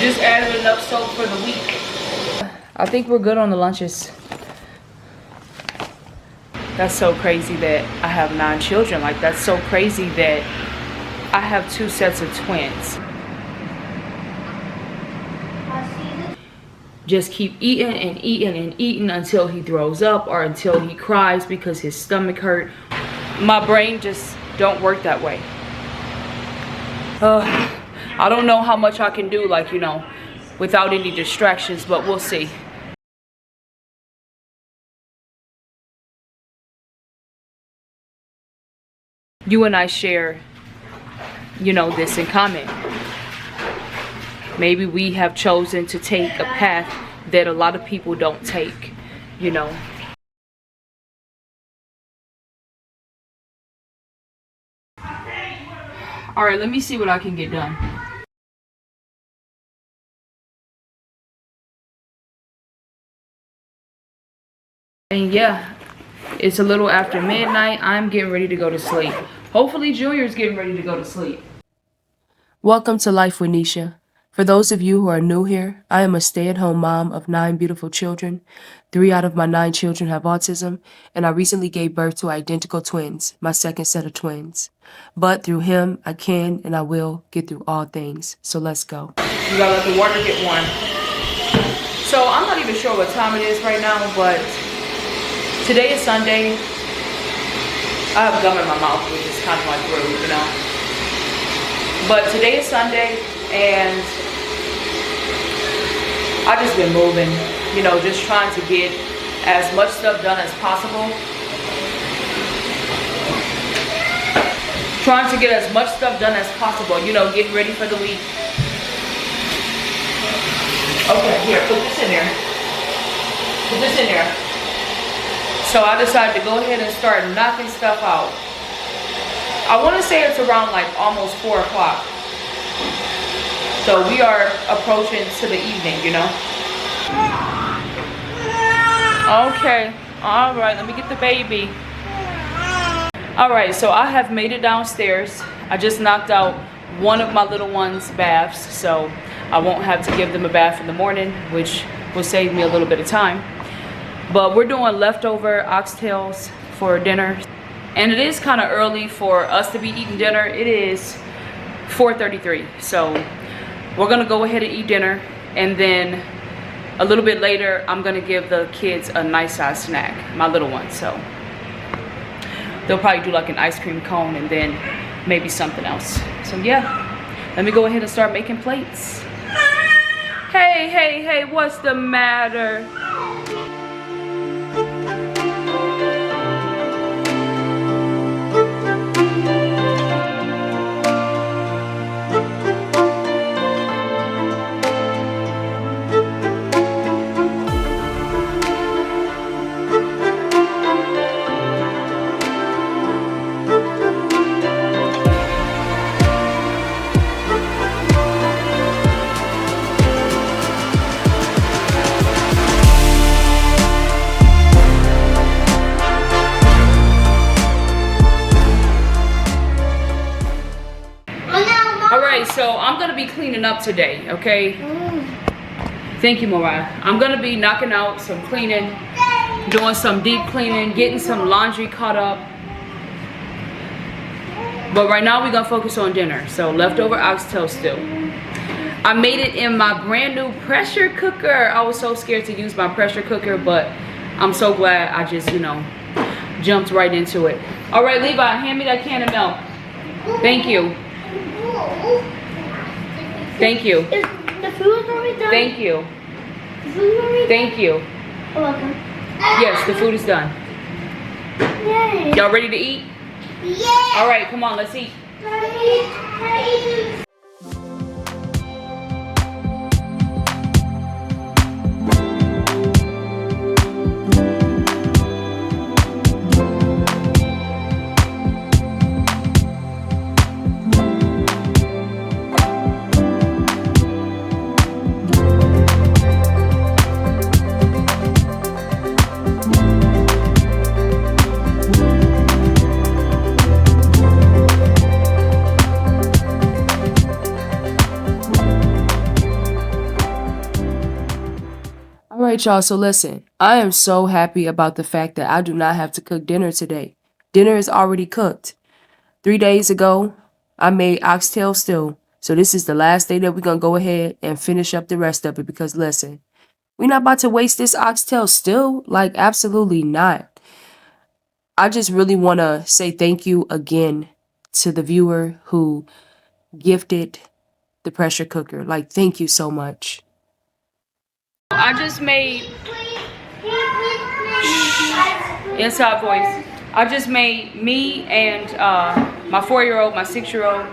just added enough soap for the week. I think we're good on the lunches. That's so crazy that I have 9 children. Like, that's so crazy that I have 2 sets of twins. Just keep eating and eating and eating until he throws up or until he cries because his stomach hurt. My brain just don't work that way. I don't know how much I can do, like, you know, without any distractions, but we'll see. You and I share, you know, this in common. Maybe we have chosen to take a path that a lot of people don't take, you know. All right, let me see what I can get done. And yeah, it's a little after midnight. I'm getting ready to go to sleep. Hopefully Junior's getting ready to go to sleep. Welcome to Life with Nisha. For those of you who are new here, I am a stay-at-home mom of 9 beautiful children. 3 out of my 9 children have autism, and I recently gave birth to identical twins, my second set of twins. But through him, I can and I will get through all things. So let's go. You gotta let the water get warm. So I'm not even sure what time it is right now, but today is Sunday. I have gum in my mouth, which is kind of like rude, you know. But today is Sunday, and I just been moving, you know, just trying to get as much stuff done as possible. Trying to get as much stuff done as possible, you know, getting ready for the week. Okay, here, put this in there. Put this in there. So I decided to go ahead and start knocking stuff out. I want to say it's around like almost 4 o'clock. So we are approaching to the evening, you know. Okay, all right, let me get the baby. All right, so I have made it downstairs. I just knocked out one of my little ones' baths, so I won't have to give them a bath in the morning, which will save me a little bit of time. But we're doing leftover oxtails for dinner. And it is kind of early for us to be eating dinner. It is 4:33, so we're gonna go ahead and eat dinner, and then a little bit later I'm gonna give the kids a nice size snack, my little ones. So they'll probably do like an ice cream cone and then maybe something else. So yeah, let me go ahead and start making plates. Hey, hey, hey, what's the matter? So I'm gonna be cleaning up today, okay? Thank you, Mariah. I'm gonna be knocking out some cleaning, doing some deep cleaning, getting some laundry caught up. But right now we're gonna focus on dinner. So leftover oxtail stew. I made it in my brand new pressure cooker. I was so scared to use my pressure cooker, but I'm so glad I just, you know, jumped right into it. All right, Levi, hand me that can of milk. Thank you. Thank you. The food already done? Thank you. The food already Thank you. You're welcome. Yes, the food is done. Yay. Y'all ready to eat? Yeah. All right, come on, let's eat. right, y'all. So listen, I am so happy about the fact that I do not have to cook dinner today. Dinner is already cooked. 3 days ago, I made oxtail stew. So this is the last day that we're going to go ahead and finish up the rest of it because listen, we're not about to waste this oxtail stew. Like, absolutely not. I just really want to say thank you again to the viewer who gifted the pressure cooker. Like, thank you so much. I just made inside voice. I just made me and my 4-year-old, my 6-year-old,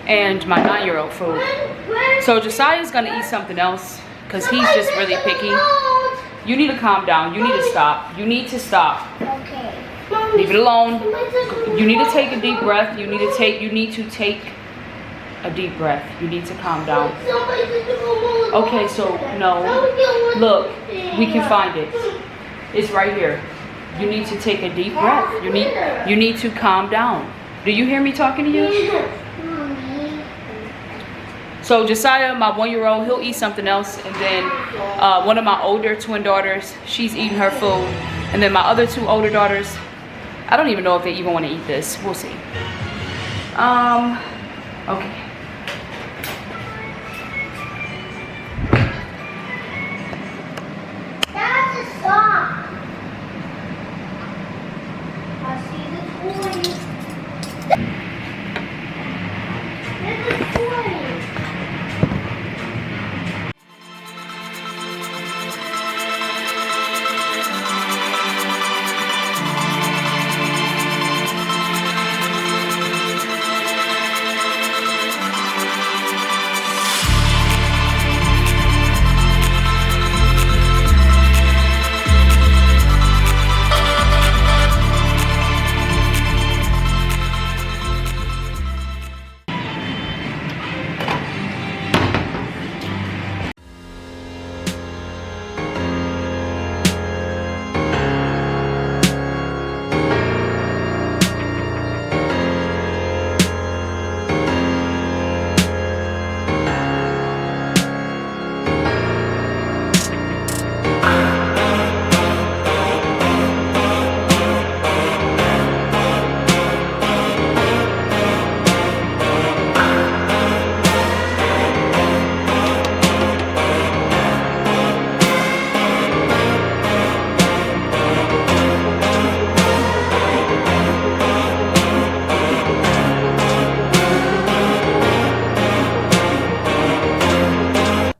and my 9-year-old food. So Josiah's gonna eat something else because he's just really picky. You need to calm down. You need to stop. You need to stop. Okay. Leave it alone. You need to take a deep breath. You need to take a deep breath. You need to calm down. Okay, so no. Look, we can find it. It's right here. You need to take a deep breath. You need to calm down. Do you hear me talking to you? So Josiah, my 1-year-old, he'll eat something else, and then one of my older twin daughters, she's eating her food, and then my other 2 older daughters, I don't even know if they even want to eat this. We'll see. Okay. That's a sock. I see the toys. There's a toy.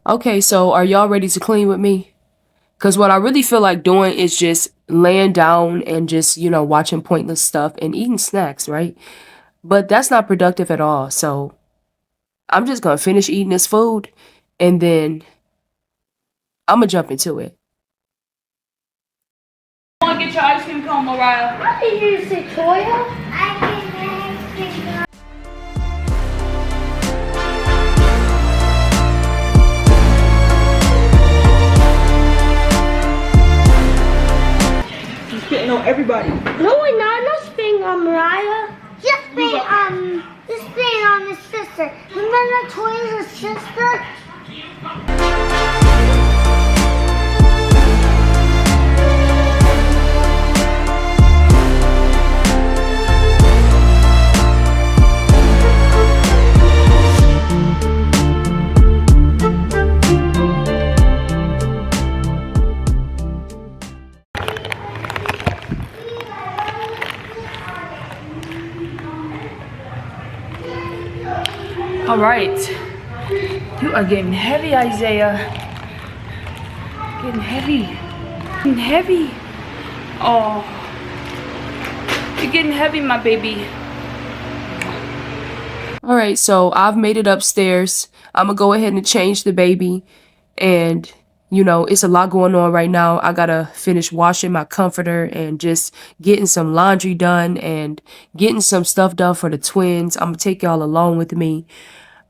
Okay, so are y'all ready to clean with me? Because what I really feel like doing is just laying down and just, watching pointless stuff and eating snacks, right? But that's not productive at all. So I'm just going to finish eating this food and then I'm going to jump into it. You want to get your ice cream cone, Mariah? What did you say, Toya? I can Spitting on everybody. No, we're not. Not spitting on Mariah. Just spitting on his sister. Remember Toya's sister? All right. You are getting heavy, Isaiah. Getting heavy. Getting heavy. Oh. You're getting heavy, my baby. All right, so I've made it upstairs. I'm going to go ahead and change the baby. And, it's a lot going on right now. I got to finish washing my comforter and just getting some laundry done and getting some stuff done for the twins. I'm going to take y'all along with me.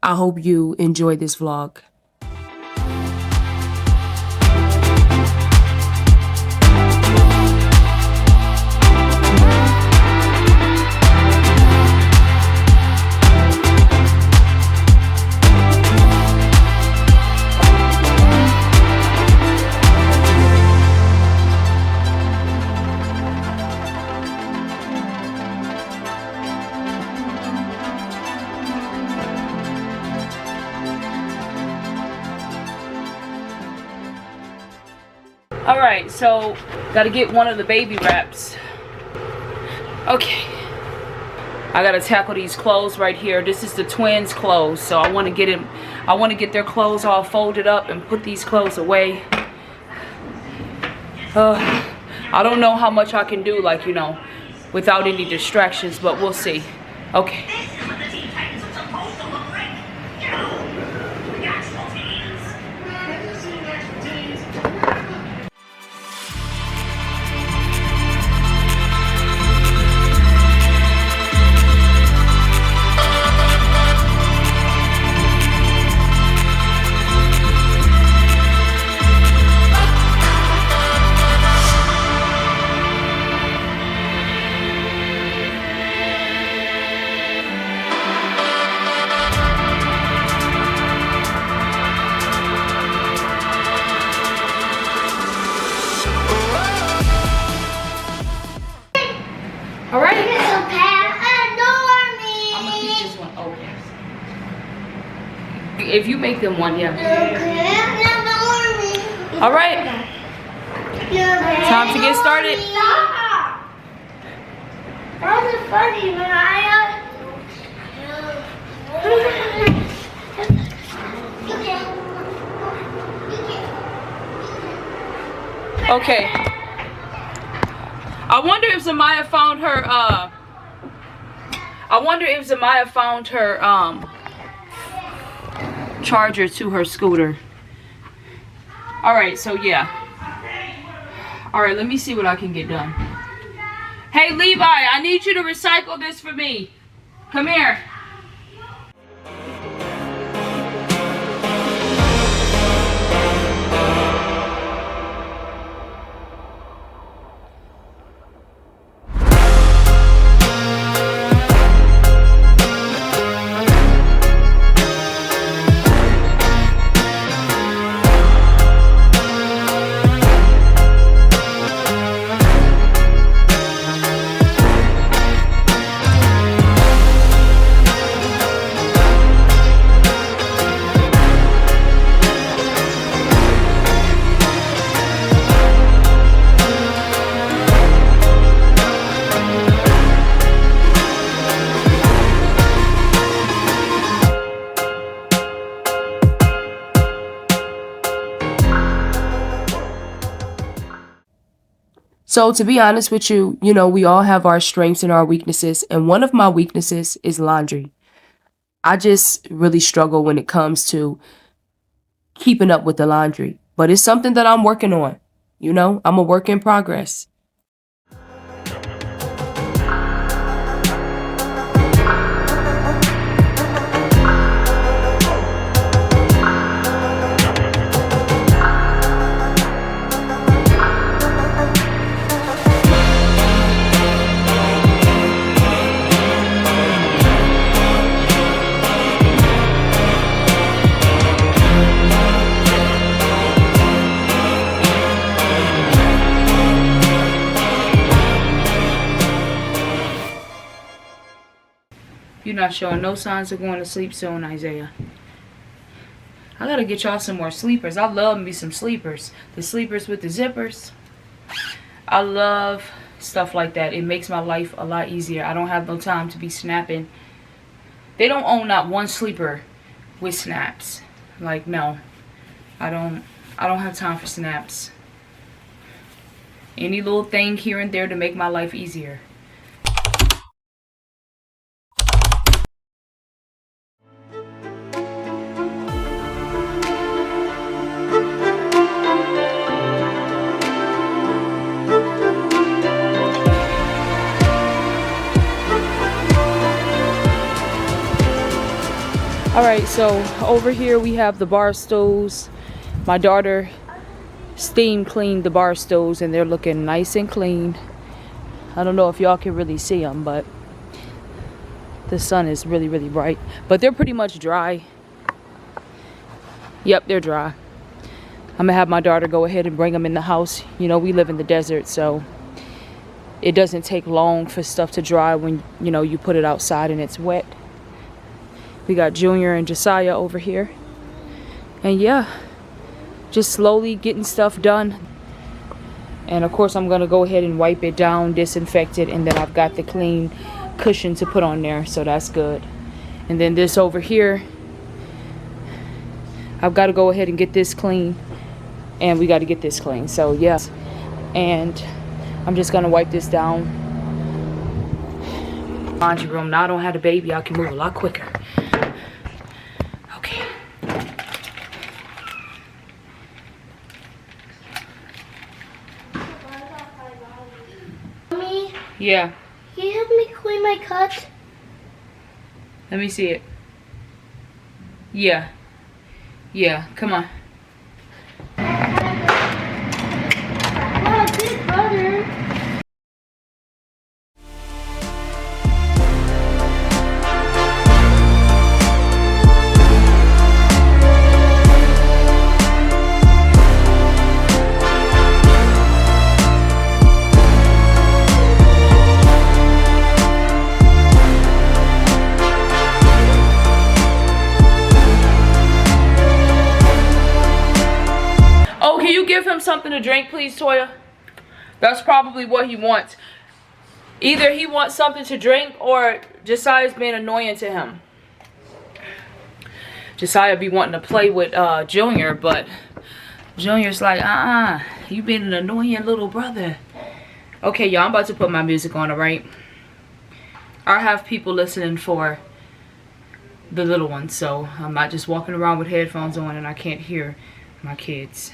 I hope you enjoy this vlog. All right, so gotta get one of the baby wraps. Okay, I gotta tackle these clothes right here. This is the twins' clothes, so I want to get their clothes all folded up and put these clothes away. I don't know how much I can do, like, you know, without any distractions, but we'll see. Okay. All right. I'm gonna keep this one open. If you make them one, yeah. All right. Time to get started. That was funny, Mariah. Okay. I wonder if Zamaya found her charger to her scooter. All right, so yeah. All right, let me see what I can get done. Hey Levi, I need you to recycle this for me. Come here. So to be honest with you, you know, we all have our strengths and our weaknesses. And one of my weaknesses is laundry. I just really struggle when it comes to keeping up with the laundry. But it's something that I'm working on. You know, I'm a work in progress. You're not showing no signs of going to sleep soon, Isaiah. I gotta get y'all some more sleepers. I love me some sleepers. The sleepers with the zippers. I love stuff like that. It makes my life a lot easier. I don't have no time to be snapping. They don't own not one sleeper with snaps. Like, no. I don't have time for snaps. Any little thing here and there to make my life easier. Alright, so over here we have the bar stools. My daughter steam cleaned the bar stools and they're looking nice and clean. I don't know if y'all can really see them, but the sun is really, really bright. But they're pretty much dry. Yep, they're dry. I'm gonna have my daughter go ahead and bring them in the house. You know, we live in the desert, so it doesn't take long for stuff to dry when, you know, you put it outside and it's wet. We got Junior and Josiah over here. And yeah, just slowly getting stuff done. And of course I'm gonna go ahead and wipe it down, disinfect it, and then I've got the clean cushion to put on there, so that's good. And then this over here, I've got to go ahead and get this clean, and we got to get this clean. So yes, and I'm just gonna wipe this down. Laundry room. Now I don't have the baby, I can move a lot quicker. Okay. Mommy, Yeah. can you help me clean my cut? Let me see it. Yeah. Yeah. Come on. Wow, big brother. Oh, can you give him something to drink, please, Toya? That's probably what he wants. Either he wants something to drink or Josiah's being annoying to him. Josiah be wanting to play with Junior, but Junior's like, you been an annoying little brother. Okay, y'all, I'm about to put my music on, alright? I have people listening for the little ones, so I'm not just walking around with headphones on and I can't hear my kids.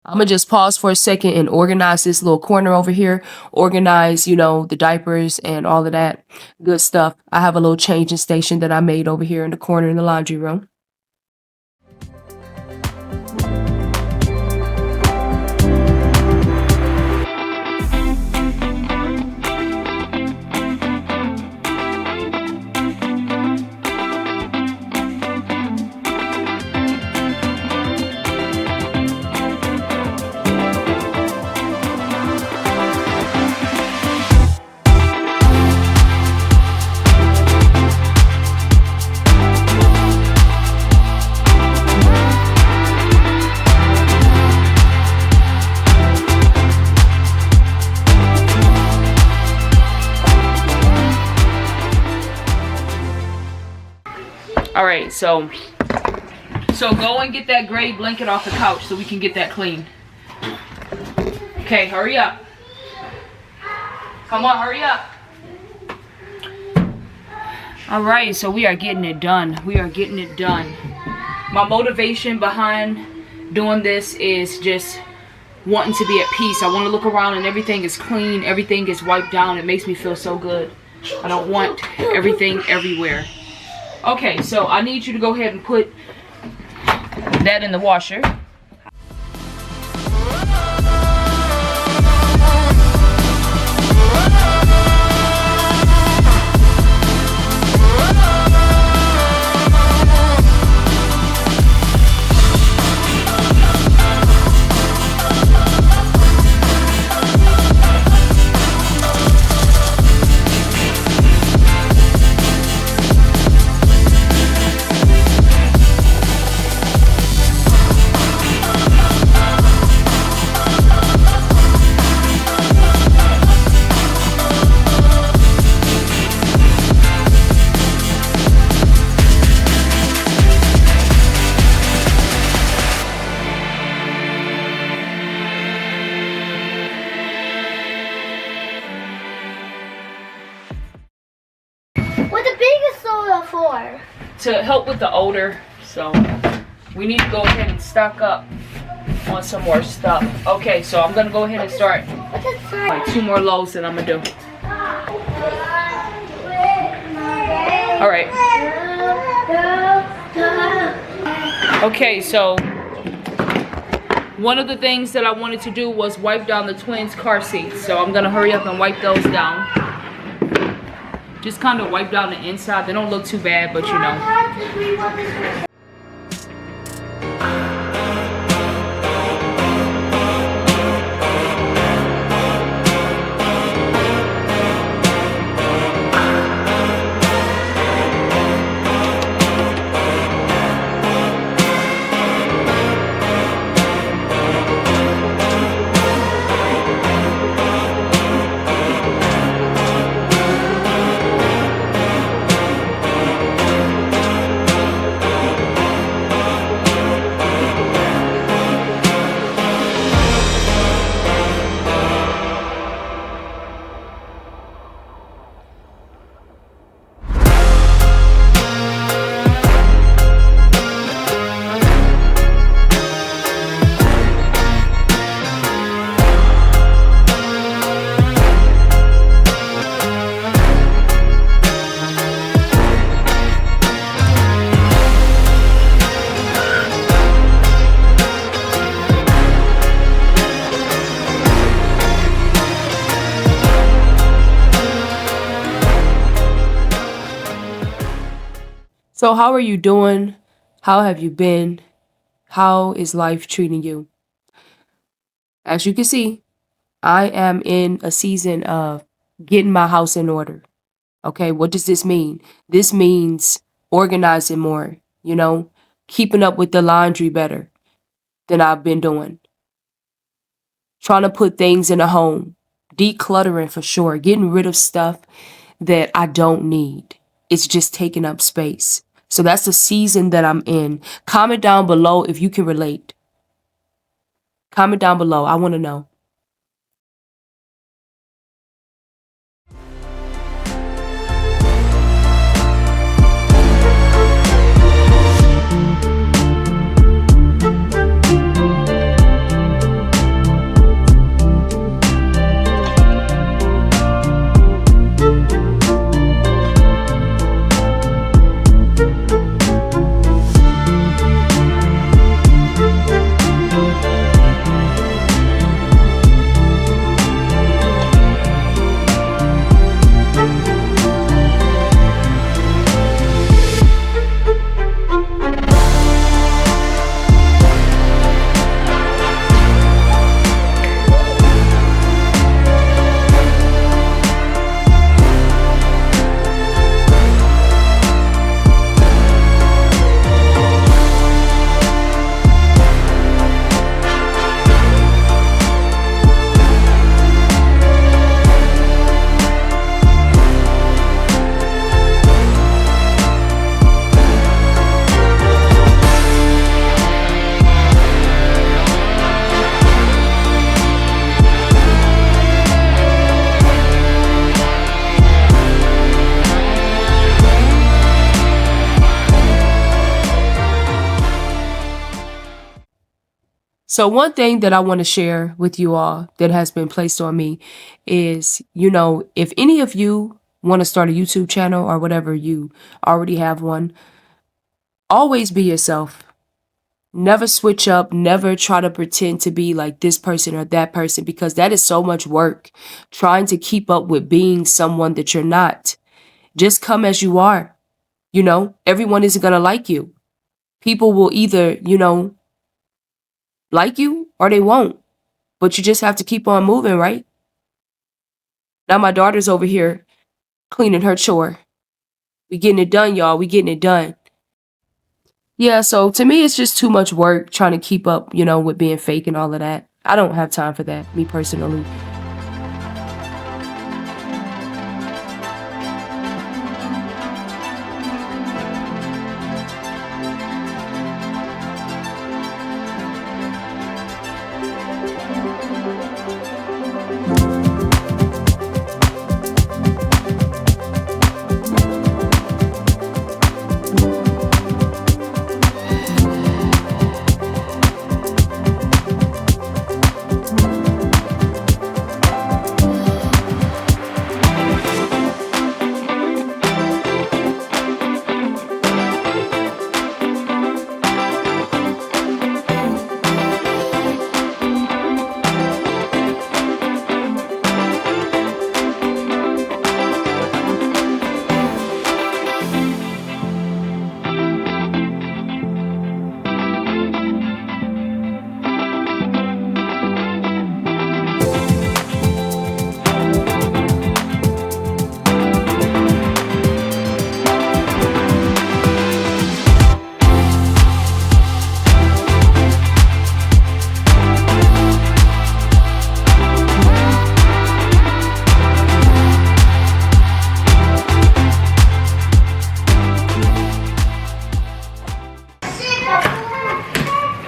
I'm gonna just pause for a second and organize this little corner over here. Organize, you know, the diapers and all of that good stuff. I have a little changing station that I made over here in the corner in the laundry room. All right, so go and get that gray blanket off the couch so we can get that clean. Okay, hurry up. Come on, hurry up. All right, so we are getting it done. We are getting it done. My motivation behind doing this is just wanting to be at peace. I want to look around and everything is clean, everything is wiped down. It makes me feel so good. I don't want everything everywhere. Okay, so I need you to go ahead and put that in the washer. What's the biggest soda for? To help with the odor, so we need to go ahead and stock up on some more stuff. Okay, so I'm gonna go ahead and start. What's the size? Like 2 more loads that I'm gonna do. All right. Okay, so One of the things that I wanted to do was wipe down the twins' car seats. So I'm gonna hurry up and wipe those down. Just kind of wipe down the inside. They don't look too bad, but you know. So how are you doing? How have you been? How is life treating you? As you can see, I am in a season of getting my house in order. Okay, what does this mean? This means organizing more, you know, keeping up with the laundry better than I've been doing. Trying to put things in a home, decluttering for sure, getting rid of stuff that I don't need. It's just taking up space. So that's the season that I'm in. Comment down below if you can relate. Comment down below. I want to know. So one thing that I want to share with you all that has been placed on me is, you know, if any of you want to start a YouTube channel or whatever, you already have one, always be yourself. Never switch up. Never try to pretend to be like this person or that person, because that is so much work trying to keep up with being someone that you're not. Just come as you are. You know, everyone isn't going to like you. People will either, you know, like you or they won't, but you just have to keep on moving, right? Now my daughter's over here cleaning her chore. We getting it done, y'all. We getting it done. Yeah, so to me, it's just too much work trying to keep up, you know, with being fake and all of that. I don't have time for that, me personally.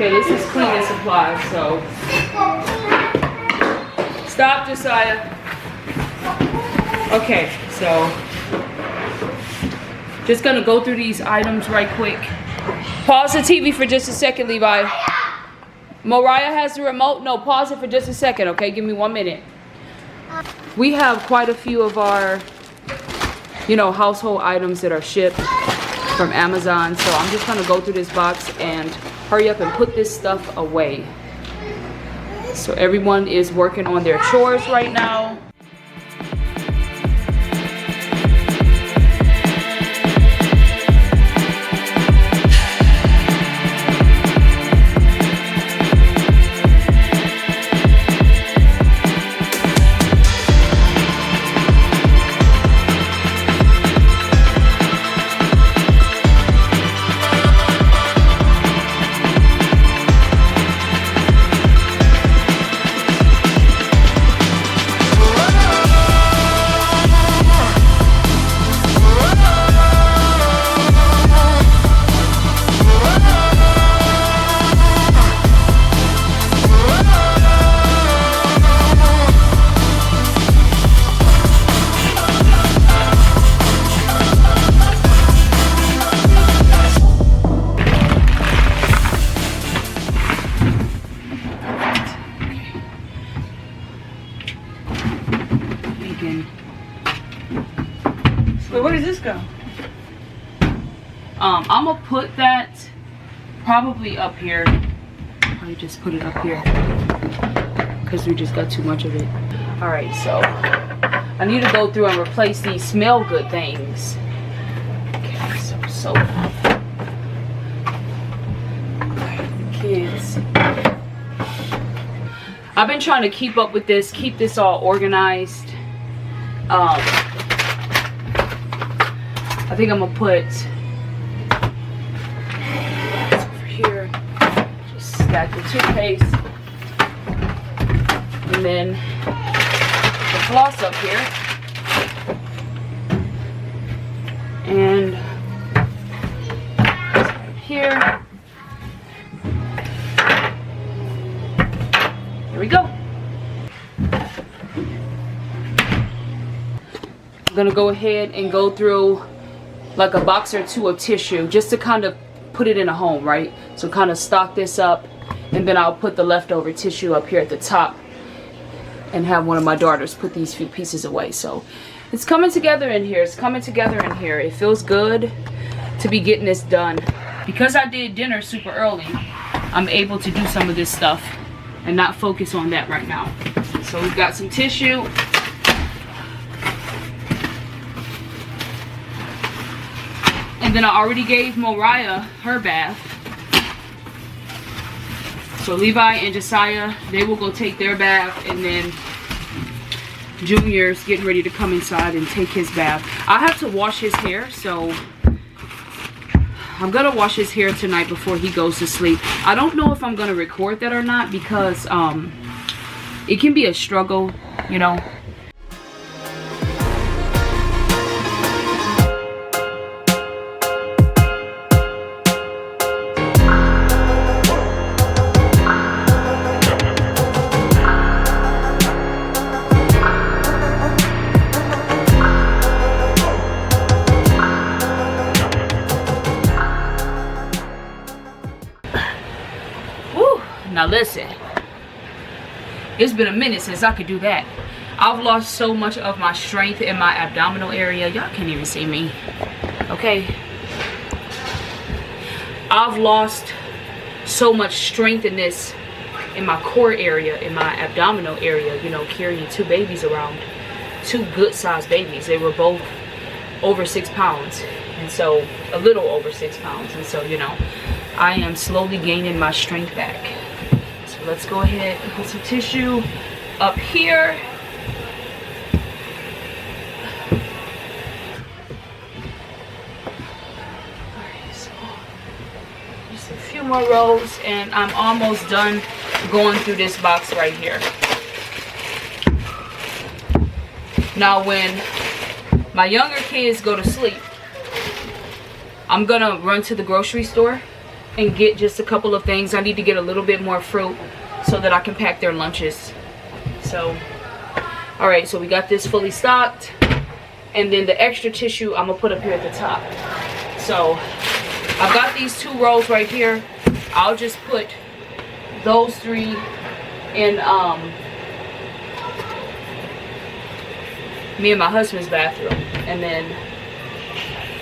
Okay, this is cleaning supplies, so. Stop, Josiah. Okay, so. Just gonna go through these items right quick. Pause the TV for just a second, Levi. Mariah has the remote. No, pause it for just a second, okay? Give me 1 minute. We have quite a few of our, you know, household items that are shipped from Amazon. So I'm just gonna go through this box and hurry up and put this stuff away. So everyone is working on their chores right now. Wait, where does this go? I'm gonna put that probably up here. Probably just put it up here because we just got too much of it. All right, so I need to go through and replace these smell good things. Okay, so soap. Kids. I've been trying to keep up with this, keep this all organized. I think I'm gonna put this over here. Just stack the toothpaste, and then the floss up here, and right here. Here we go. I'm gonna go ahead and go through like a box or two of tissue just to kind of put it in a home, right? So kind of stock this up, and then I'll put the leftover tissue up here at the top and have one of my daughters put these few pieces away. So it's coming together in here. It's coming together in here. It feels good to be getting this done. Because I did dinner super early, I'm able to do some of this stuff and not focus on that right now. So we've got some tissue. And then I already gave Mariah her bath. So Levi and Josiah, they will go take their bath, and then Junior's getting ready to come inside and take his bath. I have to wash his hair, so I'm gonna wash his hair tonight before he goes to sleep. I don't know if I'm gonna record that or not because it can be a struggle, you know. Now listen, it's been a minute since I could do that. I've lost so much of my strength in my abdominal area. Y'all can't even see me, okay? I've lost so much strength in this, in my core area, in my abdominal area, you know, carrying two babies around. Two good sized babies. They were both over 6 pounds. And so, a little over 6 pounds. And so, you know, I am slowly gaining my strength back. So let's go ahead and put some tissue up here. Alright, so just a few more rows and I'm almost done going through this box right here. Now when my younger kids go to sleep, I'm gonna run to the grocery store and get just a couple of things. I need to get a little bit more fruit so that I can pack their lunches. So, alright, so we got this fully stocked. And then the extra tissue I'm gonna put up here at the top. So I've got these 2 rolls right here. I'll just put those 3 in me and my husband's bathroom, and then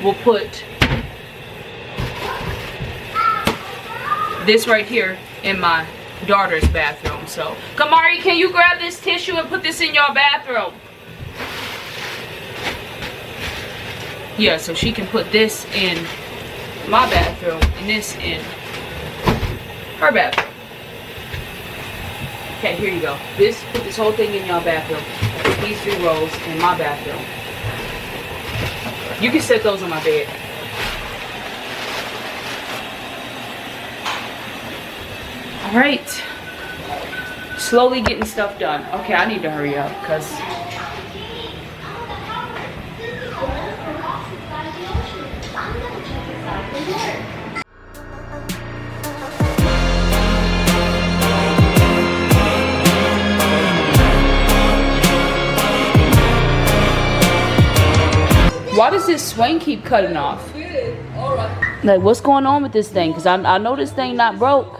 we'll put this right here in my daughter's bathroom. So Kamari, can you grab this tissue and put this in your bathroom? Yeah, so she can put this in my bathroom and this in her bathroom. Okay, here you go. Put this whole thing in your bathroom. Put these 3 rolls in my bathroom. You can set those on my bed. Alright. Slowly getting stuff done. Okay, I need to hurry up because why does this swing keep cutting off? Like, what's going on with this thing? Because I know this thing not broke.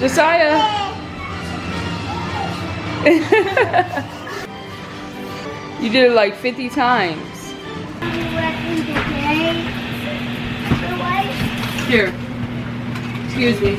Josiah. You did it like 50 times. Here. Excuse me.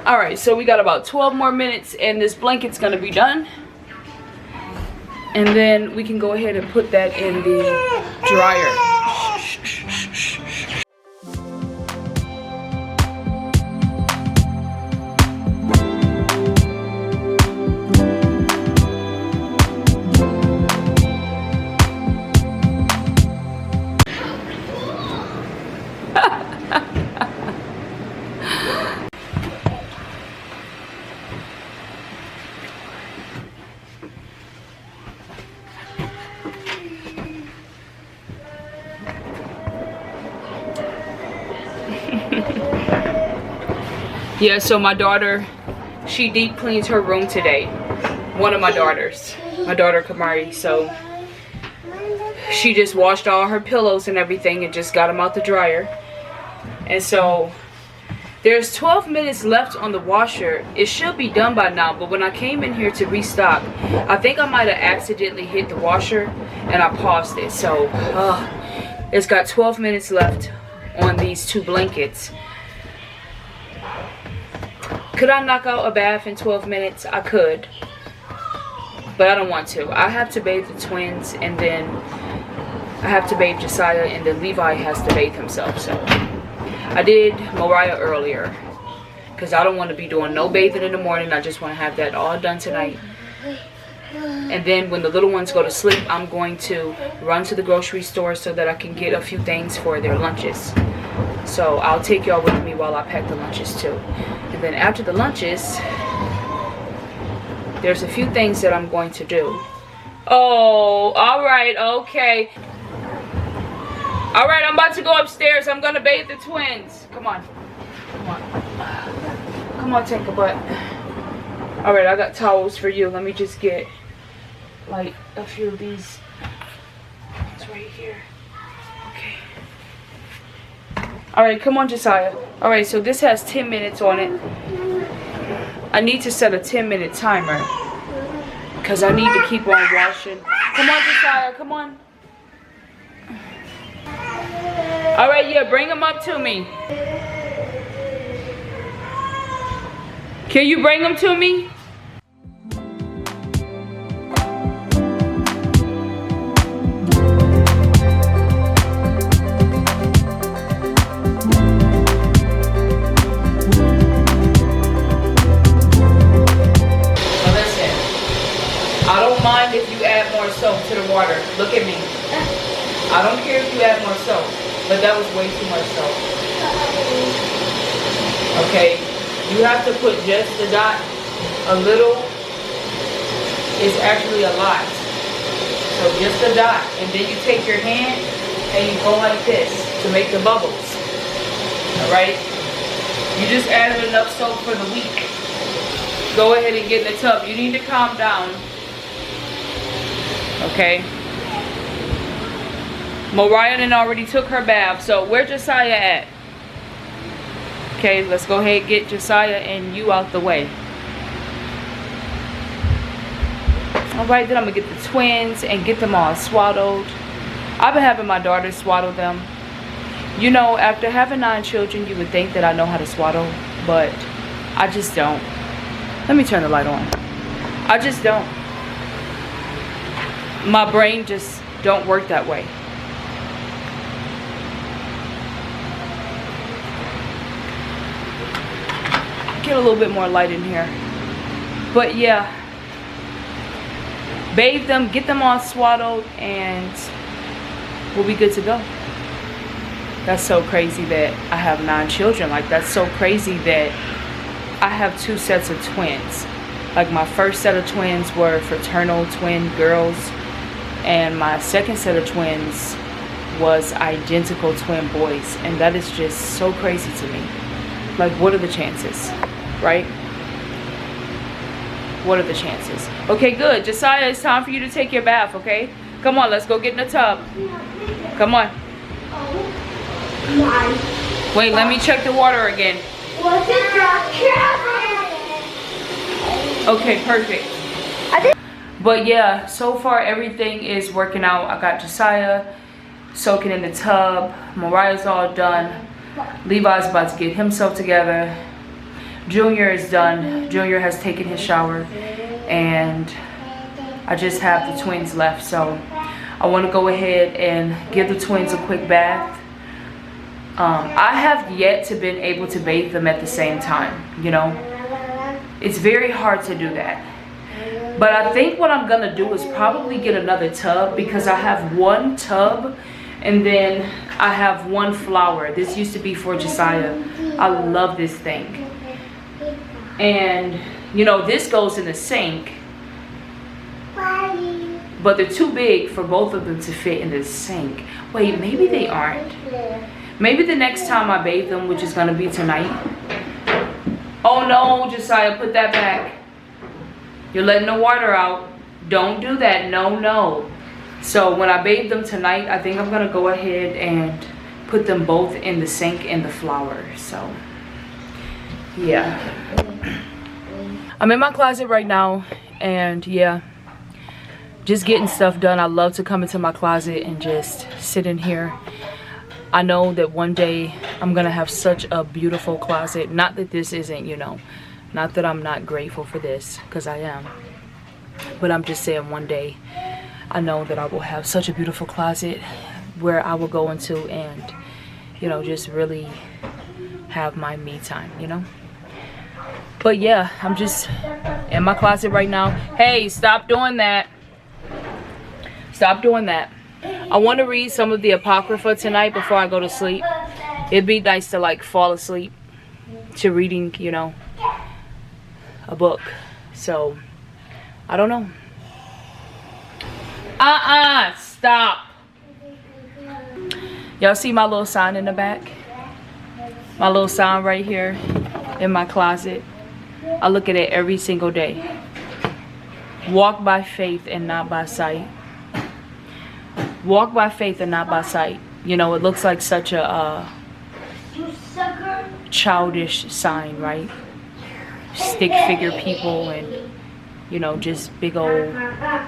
Alright, so we got about 12 more minutes and this blanket's gonna be done. And then we can go ahead and put that in the dryer. Yeah, so my daughter, she deep cleans her room today. One of my daughters, my daughter Kamari. So she just washed all her pillows and everything and just got them out the dryer. And so there's 12 minutes left on the washer. It should be done by now, but when I came in here to restock, I think I might have accidentally hit the washer and I paused it. So it's got 12 minutes left on these 2 blankets. Could I knock out a bath in 12 minutes? I could, but I don't want to. I have to bathe the twins, and then I have to bathe Josiah, and then Levi has to bathe himself. So I did Mariah earlier because I don't want to be doing no bathing in the morning. I just want to have that all done tonight. And then when the little ones go to sleep, I'm going to run to the grocery store so that I can get a few things for their lunches. So I'll take y'all with me while I pack the lunches too. And then after the lunches, there's a few things that I'm going to do. Oh, all right, okay. All right, I'm about to go upstairs. I'm gonna bathe the twins. Come on, come on. Come on, take a butt. All right, I got towels for you. Let me just get like a few of these. It's right here. Okay. All right, come on, Josiah. All right, so this has 10 minutes on it. I need to set a 10-minute timer because I need to keep on washing. Come on, Josiah, come on. All right, yeah, bring them up to me. Can you bring them to me? If you add more soap to the water, look at me. I don't care if you add more soap, but that was way too much soap. Okay, you have to put just a dot. A little is actually a lot. So just a dot, and then you take your hand and you go like this to make the bubbles. All right, you just added enough soap for the week. Go ahead and get in the tub. You need to calm down. Okay. Mariah already took her bath. So where Josiah at? Okay, let's go ahead and get Josiah and you out the way. Alright, then I'm gonna get the twins and get them all swaddled. I've been having my daughter swaddle them. You know, after having 9 children, you would think that I know how to swaddle, but I just don't. Let me turn the light on. I just don't. My brain just don't work that way. Get a little bit more light in here. But yeah, bathe them, get them all swaddled, and we'll be good to go. That's so crazy that I have 9 children. Like, that's so crazy that I have 2 sets of twins. Like, my first set of twins were fraternal twin girls, and my second set of twins was identical twin boys. And that is just so crazy to me. Like, what are the chances, right? What are the chances? Okay, good. Josiah, it's time for you to take your bath, okay? Come on, let's go get in the tub. Come on. Wait, let me check the water again. Okay, perfect. But yeah, so far everything is working out. I got Josiah soaking in the tub. Mariah's all done. Levi's about to get himself together. Junior is done. Junior has taken his shower. And I just have the twins left. So I want to go ahead and give the twins a quick bath. I have yet to been able to bathe them at the same time, you know. It's very hard to do that. But I think what I'm gonna do is probably get another tub, because I have 1 tub and then I have 1 flower. This used to be for Josiah. I love this thing. And you know, this goes in the sink, but they're too big for both of them to fit in the sink. Wait, maybe they aren't. Maybe the next time I bathe them, which is gonna be tonight. Oh no, Josiah, put that back. You're letting the water out. Don't do that. No, no. So when I bathe them tonight, I think I'm gonna go ahead and put them both in the sink in the flower. So yeah, I'm in my closet right now, and yeah, just getting stuff done. I love to come into my closet and just sit in here. I know that one day I'm gonna have such a beautiful closet. Not that this isn't, you know, not that I'm not grateful for this, because I am. But I'm just saying, one day I know that I will have such a beautiful closet where I will go into and, you know, just really have my me time, you know. But yeah, I'm just in my closet right now. Hey, stop doing that. Stop doing that. I want to read some of the Apocrypha tonight before I go to sleep. It'd be nice to like fall asleep to reading, you know, a book. So I don't know. Stop. Y'all see my little sign in the back? My little sign right here in my closet. I look at it every single day. Walk by faith and not by sight. Walk by faith and not by sight. You know, it looks like such a childish sign, right? Stick figure people and, you know, just big old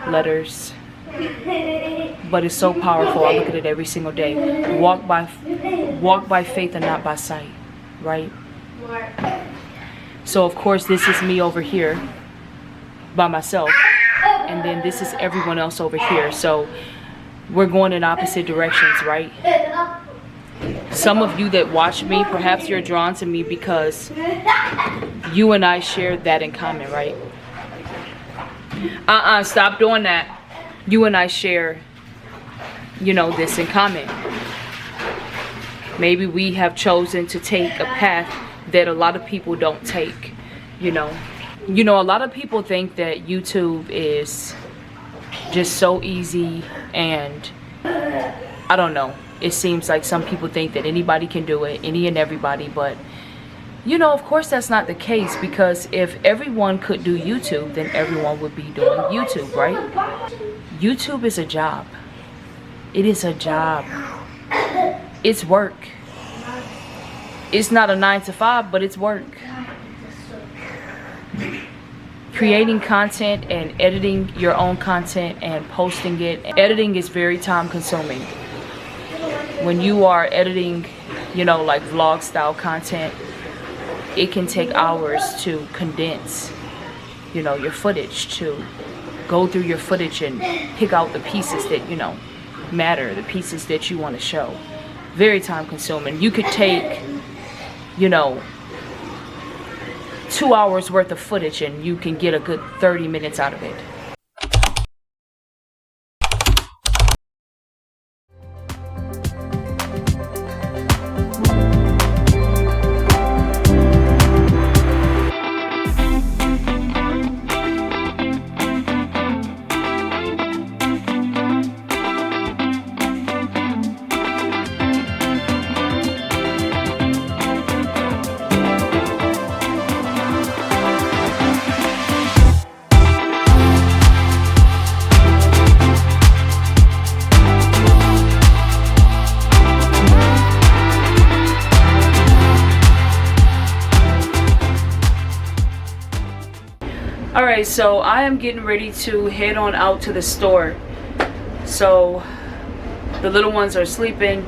letters. But it's so powerful. I look at it every single day. Walk by faith and not by sight, right? So of course this is me over here by myself, and then this is everyone else over here. So we're going in opposite directions, right? Some of you that watch me, perhaps you're drawn to me because you and I share that in common, right? Stop doing that. You and I share, you know, this in common. Maybe we have chosen to take a path that a lot of people don't take, you know. You know, a lot of people think that YouTube is just so easy, and I don't know. It seems like some people think that anybody can do it, any and everybody, but you know, of course that's not the case, because if everyone could do YouTube, then everyone would be doing YouTube, right? YouTube is a job. It is a job. It's work. It's not a 9 to 5, but it's work. Creating content and editing your own content and posting it. Editing is very time consuming. When you are editing, you know, like vlog style content, it can take hours to condense, you know, your footage, to go through your footage and pick out the pieces that, you know, matter, the pieces that you want to show. Very time consuming. You could take, you know, 2 hours worth of footage and you can get a good 30 minutes out of it. Alright, so I am getting ready to head on out to the store. So the little ones are sleeping.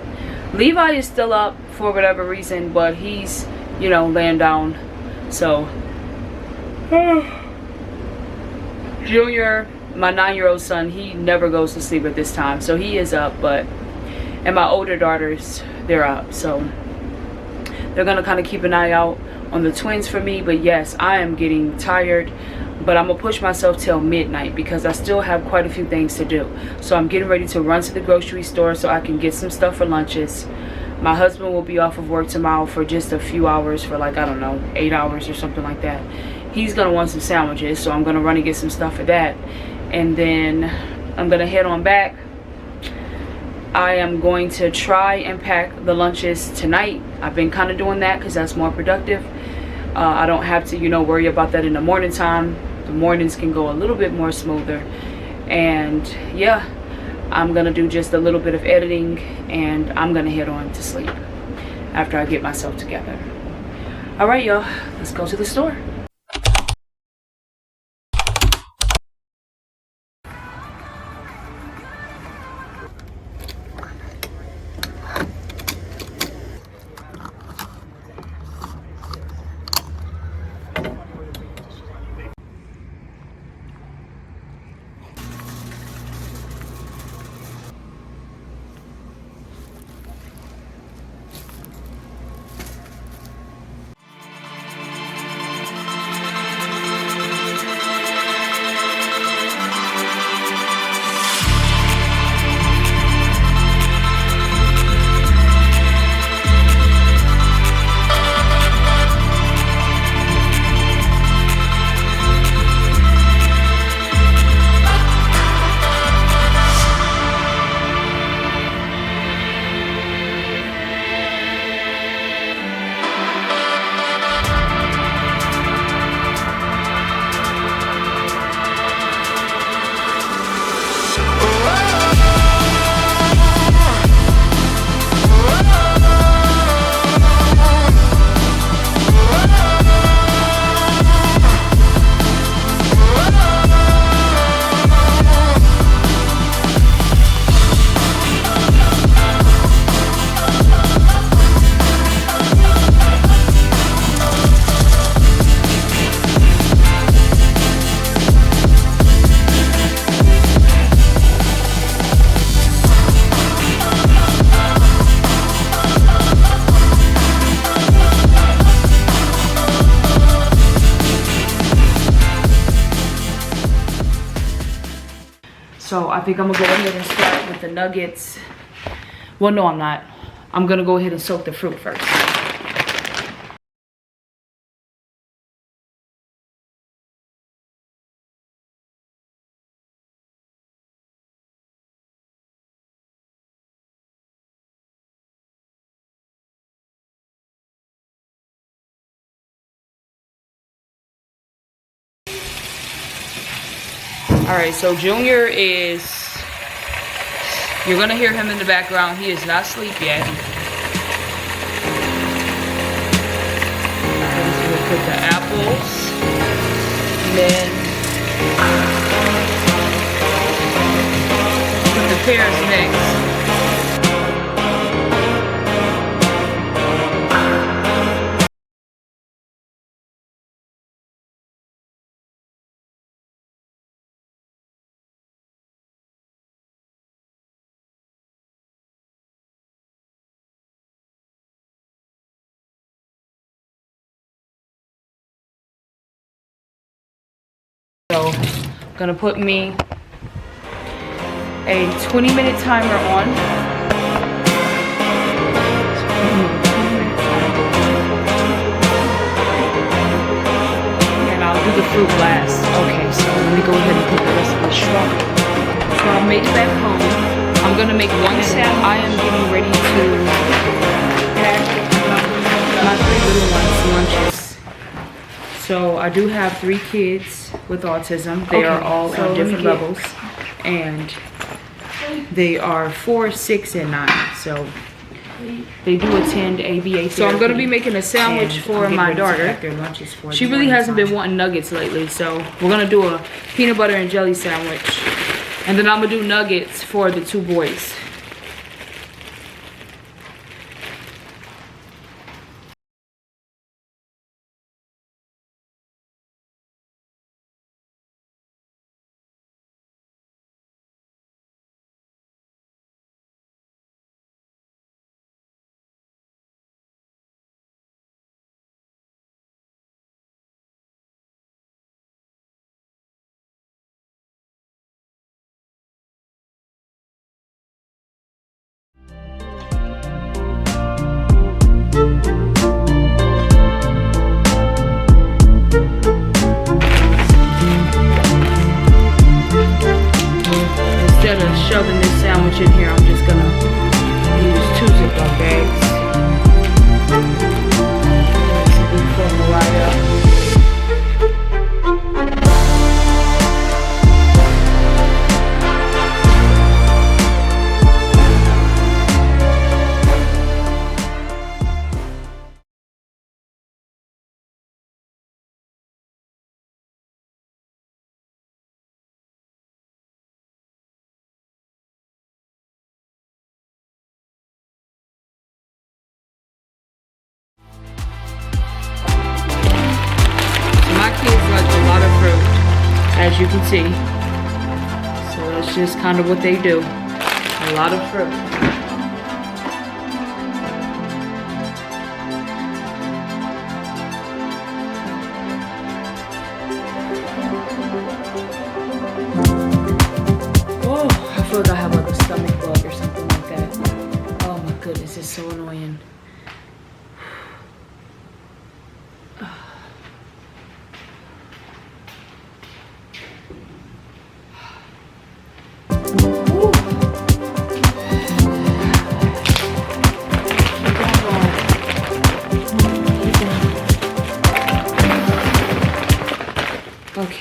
Levi is still up for whatever reason, but he's, you know, laying down. So Junior, my 9-year-old son, he never goes to sleep at this time, so he is up. But and my older daughters, they're up, so they're gonna kind of keep an eye out on the twins for me. But yes, I am getting tired, but I'm gonna push myself till midnight because I still have quite a few things to do. So I'm getting ready to run to the grocery store so I can get some stuff for lunches. My husband will be off of work tomorrow for just a few hours, for like, I don't know, 8 hours or something like that. He's gonna want some sandwiches, so I'm gonna run and get some stuff for that, and then I'm gonna head on back. I am going to try and pack the lunches tonight. I've been kind of doing that because that's more productive. I don't have to, you know, worry about that in the morning time. The mornings can go a little bit more smoother. And yeah, I'm gonna do just a little bit of editing and I'm gonna head on to sleep after I get myself together. All right, y'all, let's go to the store. I think I'm gonna go ahead and start with the nuggets. Well, no, I'm not. I'm gonna go ahead and soak the fruit first. All right, so Junior is, you're gonna hear him in the background. He is not asleep yet. Okay, so we'll put the apples, and then put the pears next. So, I'm gonna put me a 20-minute timer on. And I'll do the fruit last. Okay, so let me go ahead and put the rest of the strawberry. So I'll make it back home. I'm gonna make one sandwich. I am getting ready to pack my 3 little ones' lunches. So I do have 3 kids with autism. They are all at different levels, and they are 4, 6, and 9. So they do attend ABA therapy. So I'm gonna be making a sandwich for my daughter. She really hasn't been wanting nuggets lately, so we're gonna do a peanut butter and jelly sandwich, and then I'm gonna do nuggets for the 2 boys. Instead of shoving this sandwich in here, I'm just gonna use 2 Ziploc bags. So we pull them right up. Kids like a lot of fruit, as you can see. So that's just kind of what they do. A lot of fruit. Oh, I feel like I have like a stomach bug or something like that. Oh my goodness, it's so annoying. Okay.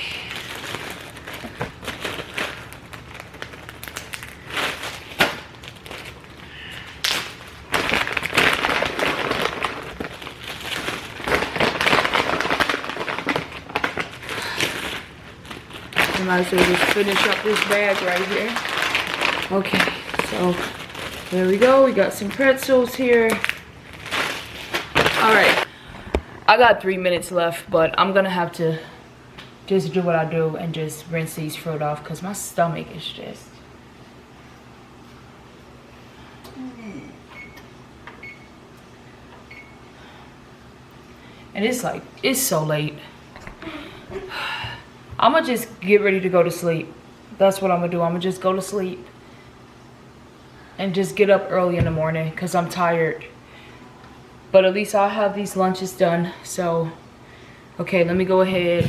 I might as well just finish up this bag right here. Okay, so there we go. We got some pretzels here. Alright. I got 3 minutes left, but I'm gonna have to just do what I do and just rinse these fruit off because my stomach is just... And it's like, it's so late. I'm gonna just get ready to go to sleep That's what I'm gonna do. I'm gonna just go to sleep and just get up early in the morning because I'm tired. But at least I'll have these lunches done. So, okay, let me go ahead.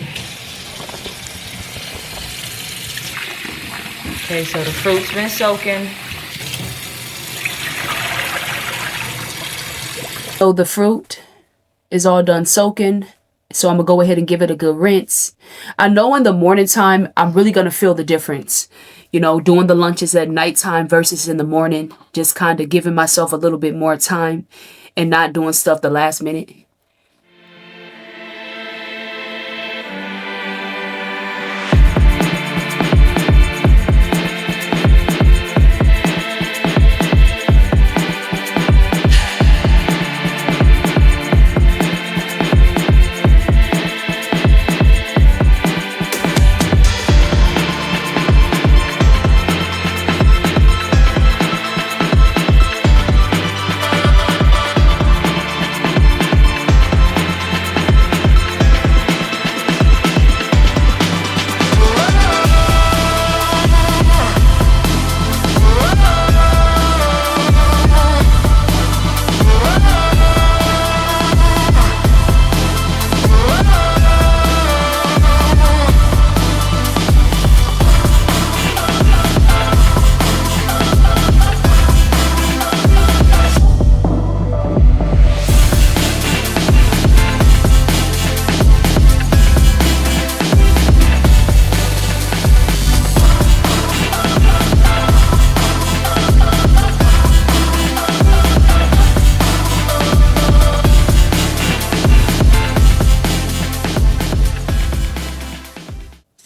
Okay, so the fruit's been soaking. So the fruit is all done soaking. So I'm gonna go ahead and give it a good rinse. I know in the morning time, I'm really gonna feel the difference. You know, doing the lunches at nighttime versus in the morning, just kind of giving myself a little bit more time and not doing stuff the last minute.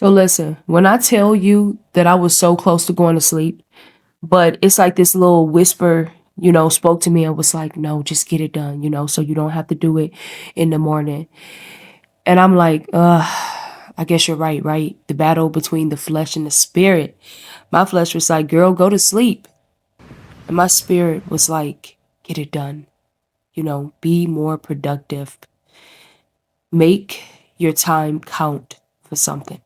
So listen, when I tell you that I was so close to going to sleep, but it's like this little whisper, you know, spoke to me and was like, no, just get it done, you know, so you don't have to do it in the morning. And I'm like, I guess you're right, right? The battle between the flesh and the spirit. My flesh was like, girl, go to sleep. And my spirit was like, get it done. You know, be more productive. Make your time count for something.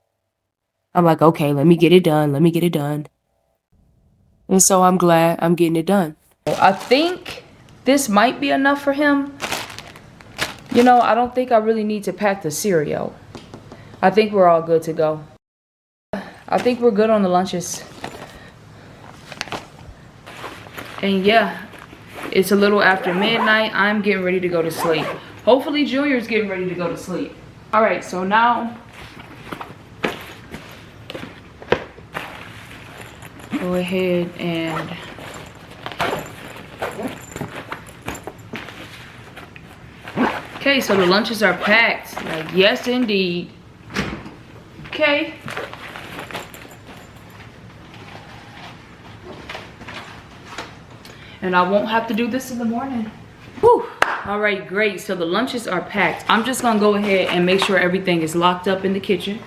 I'm like, okay, let me get it done. Let me get it done. And so I'm glad I'm getting it done. I think this might be enough for him. You know, I don't think I really need to pack the cereal. I think we're all good to go. I think we're good on the lunches. And yeah, it's a little after midnight. I'm getting ready to go to sleep. Hopefully Junior's getting ready to go to sleep. All right, so now go ahead and okay, so the lunches are packed. Like, yes, indeed. Okay. And I won't have to do this in the morning. Whew. All right, great. So the lunches are packed. I'm just gonna go ahead and make sure everything is locked up in the kitchen.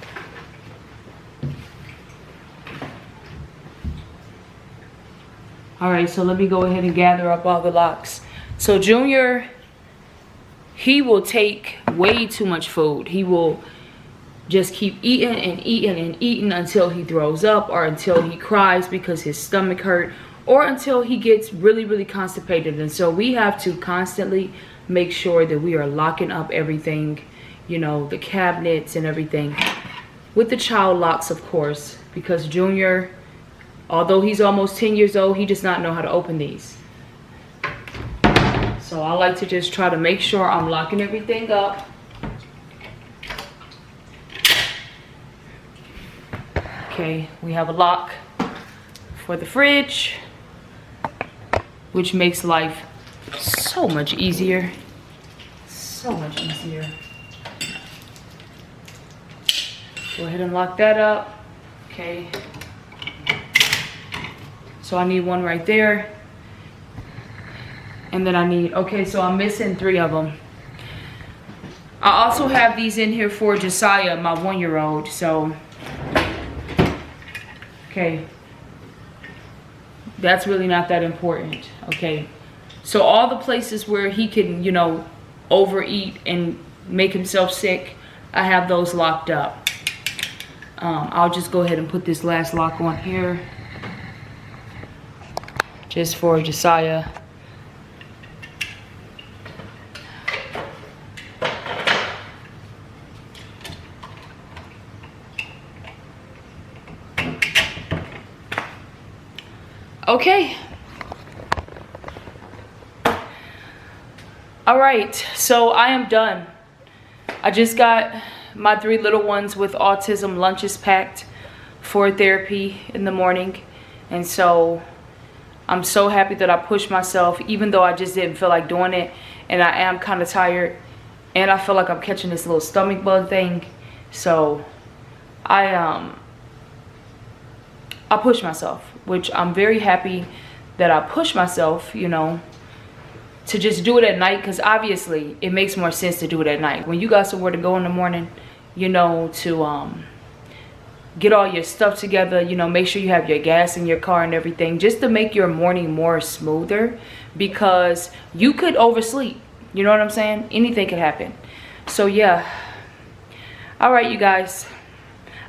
All right, so let me go ahead and gather up all the locks. So Junior, he will take way too much food. He will just keep eating and eating and eating until he throws up or until he cries because his stomach hurt or until he gets really, really constipated. And so we have to constantly make sure that we are locking up everything, you know, the cabinets and everything with the child locks, of course, because Junior, although he's almost 10 years old, he does not know how to open these. So I like to just try to make sure I'm locking everything up. Okay, we have a lock for the fridge, which makes life so much easier. So much easier. Go ahead and lock that up. Okay. So I need one right there. And then I need, okay, so I'm missing 3 of them. I also have these in here for Josiah, my 1-year-old, so. Okay. That's really not that important, okay. So all the places where he can, you know, overeat and make himself sick, I have those locked up. I'll just go ahead and put this last lock on here, just for Josiah. Okay. All right, so I am done. I just got my 3 little ones with autism lunches packed for therapy in the morning. And so I'm so happy that I pushed myself, even though I just didn't feel like doing it. And I am kind of tired. And I feel like I'm catching this little stomach bug thing. So I pushed myself, which I'm very happy that I pushed myself, you know, to just do it at night, because obviously it makes more sense to do it at night. When you got somewhere to go in the morning, you know, to get all your stuff together, you know, make sure you have your gas in your car and everything, just to make your morning more smoother, because you could oversleep. You know what I'm saying? Anything could happen. So yeah. All right, you guys.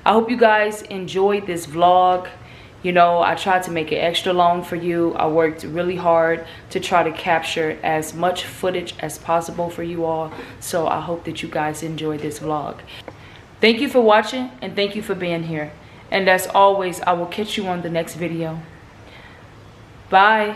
I hope you guys enjoyed this vlog. You know, I tried to make it extra long for you. I worked really hard to try to capture as much footage as possible for you all. So I hope that you guys enjoyed this vlog. Thank you for watching, and thank you for being here. And as always, I will catch you on the next video. Bye.